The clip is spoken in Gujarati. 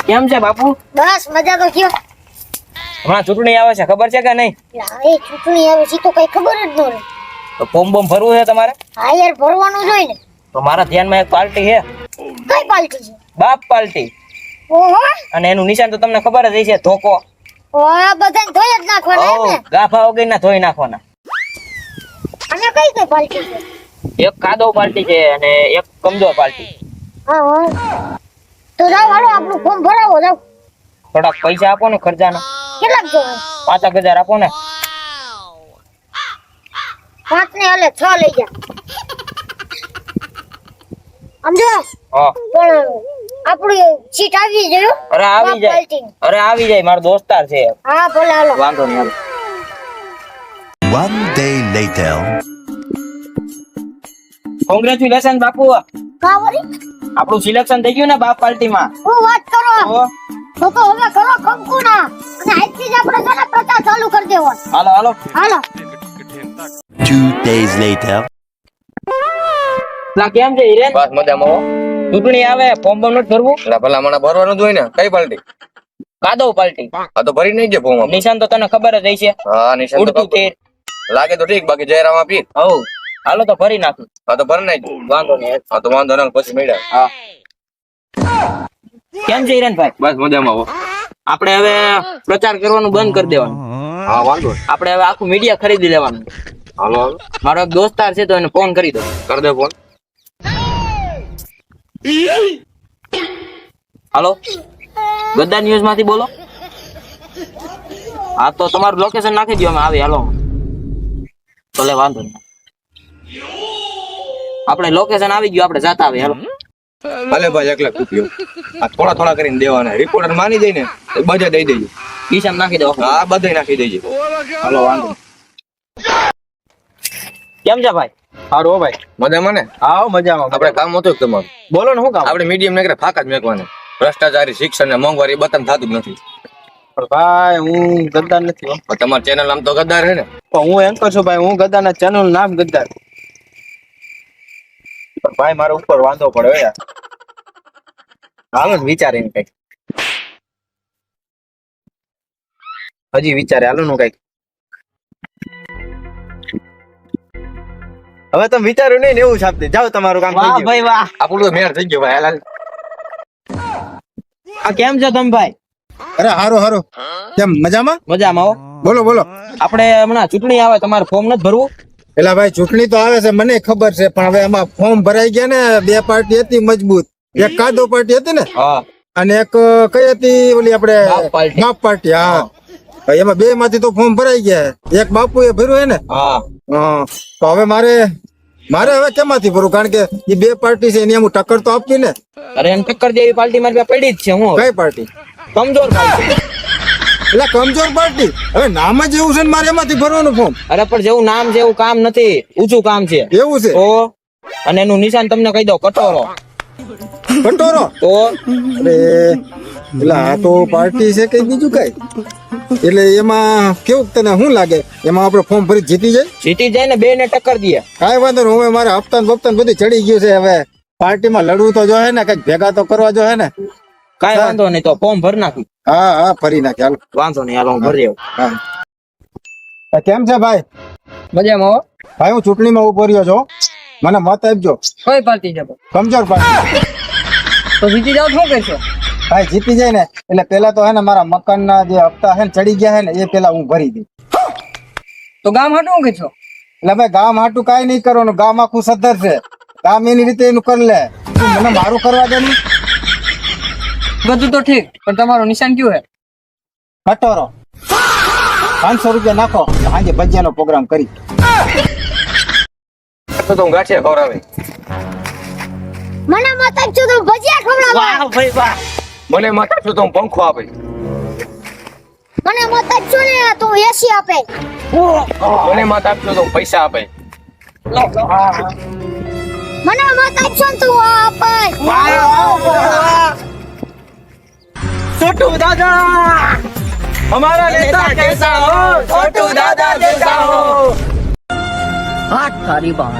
કેમ છે બાપુ? બસ મજા તો કયો. હમણાં ચૂંટણી આવે છે, ખબર છે કે નહીં? એ ચૂંટણી આવે છે તો કઈ ખબર જ ન રહે. તો ફોર્મ બોમ ભરવું છે તમારે? હા યાર ભરવાનું જોઈ ને. તો મારા ધ્યાનમાં એક પાર્ટી છે, કઈ પાર્ટી છે? બાપ પાર્ટી. ઓહો અને એનું નિશાન તો તમને ખબર જ હશે, ધોકો. વાહ બધાને ધોઈ જ નાખવાના એમ ને. ગાફા વગરના ધોઈ નાખવાના. અને કઈ કઈ પાર્ટી છે? એક કાદવ પાર્ટી છે અને એક કમજોર પાર્ટી. હા હા તો જાઓ હાલો આપણું ફોર્મ ભરાવો જાઓ. થોડાક પૈસા આપો ને ખર્ચાના. કેટલાક જોવે? 5,000 આપો ને. 5 ને હાલે 6 લઈ જા. સમજો? હા. પણ આપણી સીટ આવી જાય હો. અરે આવી જાય. પાર્ટી. અરે આવી જાય, મારો દોસ્તાર છે. હા ભલે હાલો. વાંધો નહીં. One day later. કોંગ્રેચ્યુલેશન બાપુ, કા વળી? આપણું સિલેક્શન થઈ ગયું ને બાપ પાર્ટીમાં. હું વાત કરો. તો તો હવે કરો કંકુના અને આજથી જ આપણે છે ને પ્રચાર ચાલુ કરી દેવો. હાલો હાલો. હાલો. 2 days later. લા કેમ છે હિરેન? બસ મજામાં હો. ચૂંટણી આવે, ફોર્મ બોમ નથી ભરવું? એટલે ભલા મને ભરવાનું જ હોય ને. કઈ પાર્ટી? કાદવ પાર્ટી. આ તો ભરી નહીં છે ફોર્મ. નિશાન તો તને ખબર જ હશે. હા નિશાન તો ઉડતું તીર. લાગે તો ઠીક, બાકી જયરામ આપી. હઉ હાલો તો ભરી નાખું. હા તો ભર નાખ. વાંધો નહીં. હા તો વાંધો ના, પછી મળ્યા. હા. કેમ છે હિરેનભાઈ? બસ મજામાં હો. આપણે હવે પ્રચાર કરવાનું બંધ કરી દેવાનું. હા વાંધો નહીં. આપણે હવે આખું મીડિયા ખરીદી લેવાનું. હાલો હાલો મારો એક દોસ્તાર છે તો એને ફોન કરી દો. કર દે ફોન. હાલો, ગદ્દાર ન્યૂઝ માંથી બોલો. હા તો તમારું લોકેશન નાખી દો, અમે આવી. હાલો ભલે વાંધો નહીં. આપણે લોકેશન આવી ગયું, આપણે જાતા આવે. હાલો ભલે ભાઈ 1 લાખ રૂપિયો આ થોડા થોડા કરીને દેવાના. રિપોર્ટર માની જાય ને બધા દઈ દેજો. કિશન નાખી દો. હા બધા નાખી દેજો. હાલો વાંધો. કેમ છે ભાઈ? સારું હો ભાઈ. મજામાં ને? હા મજામાં. આપણે કામ હતું તમારું. બોલો ને શું કામ? આપણે મીડિયમ ને ફાકા જ મેકવાના. ભ્રષ્ટાચારી શિક્ષણ ને મોંઘવારી બતન થતું જ નથી. ભાઈ હું ગદ્દાર નથી હો. પણ તમારું ચેનલ આમ તો ગદ્દાર છે ને. પણ હું એન્કર છું ભાઈ. હું ગદ્દાર ના ચેનલ નું નામ ગદ્દાર. પણ ભાઈ મારા ઉપર વાંધો પડ્યો યાર. હાલો ને વિચારીને કઈક. હજી વિચારે હાલો નું કઈક. હવે તમે વિચાર્યું નહીં ને એવું છાપતી જાઓ, તમારું કામ થઈ ગયું. ભાઈ વાહ, આપણું તો મેળ થઈ ગયો ભાઈ. હાલ આ કેમ છો તમે ભાઈ? અરે હારો હારો. કેમ મજામાં? મજામાં હો. બોલો બોલો. આપણે હમણાં ચૂંટણી આવે, તમારે ફોર્મ નથી ભરવું? પેલા ભાઈ ચૂંટણી તો આવે છે મને ખબર છે, પણ હવે એમાં ફોર્મ ભરાઈ ગયા ને. 2 પાર્ટી હતી મજબૂત. એક કાદો પાર્ટી હતી ને, હા. અને એક કઈ હતી ઓલી આપણે બાપ પાર્ટી. હા એમાં 2 માંથી તો ફોર્મ ભરાઈ ગયા. એક બાપુ એ ભર્યું હે ને. હા. તો હવે મારે હવે કેમાંથી ભરવું? કારણ કે એ 2 પાર્ટી છે એની હું ટક્કર તો આપવી ને. અરે એમ ટક્કર જેવી પાર્ટી મારી પાસે પડી જ છે. હું કઈ પાર્ટી? કમજોર પાર્ટી. એટલે કમજોર પાર્ટી. હવે નામ જ એવું છે ને, મારે એમાંથી ભરવાનું ફોર્મ. અરે પણ જેવું નામ છે એવું કામ નથી, ઊંચું કામ છે. એવું છે? તો અને એનું નિશાન તમને કહી દો, કટોરો. કટોરો? તો અરે એટલે આ તો પાર્ટી છે કઈ બીજું કઈ? એટલે એમાં કેવું તને શું લાગે? એમાં આપણે ફોર્મ ભરી જીતી જાય? જીતી જાય ને, 2 ને ટક્કર દે. કાંઈ વાંધો નહીં. હવે મારે હપ્તાન બપ્તાન બધું ચડી ગયું છે. હવે પાર્ટીમાં લડવું તો જો હે ને, કઈક ભેગા તો કરવા જો હે ને. કાંઈ વાંધો નહીં, તો ફોર્મ ભરી નાખી. હા હા ભરી નાખે. હાલો વાંધો નહીં, હાલો હું ભરી આવું. હા કેમ છે ભાઈ? મજામાં હો. ભાઈ હું ચૂંટણીમાં ઉભો રહ્યો છું, મને મત આપજો. કઈ પાર્ટી છે? કમજોર પાર્ટી. તો જીતી જાવ શું કહેશો? ભાઈ જીતી જાય ને એટલે પેલા તો હે ને મારા મકાનના જે હપ્તા હે ને ચડી ગયા હે ને એ પેલા હું ભરી દઉં. તો ગામ હાટું શું કહેશો? એટલે ભાઈ ગામ હાટું કાંઈ નહીં કરવાનું. ગામ આખું સદ્ધર છે. ગામ એની રીતે એનું કરી લે. તું મને મારું કરવા દે ને. બધું તો ઠીક, પણ તમારું નિશાન કયું હે? કટોરો. 500 રૂપિયા નાખો, સાંજે ભજીયાનો પ્રોગ્રામ કરી. તો હું ગાંઠિયા ખવડાવે. મને મત આપજો તો ભજીયા ખવડાવો. વાહ ભાઈ વાહ. મને મત આપશો તો હું પંખો આપે. મને મત આપજો ને તો એસી આપે. મને મત આપશો તો હું પૈસા આપે. મને મત આપજો ને તો આપે. छोटू दादा हमारा नेता कैसा हो, छोटू दादा जैसा हो. हाथ तारी बाण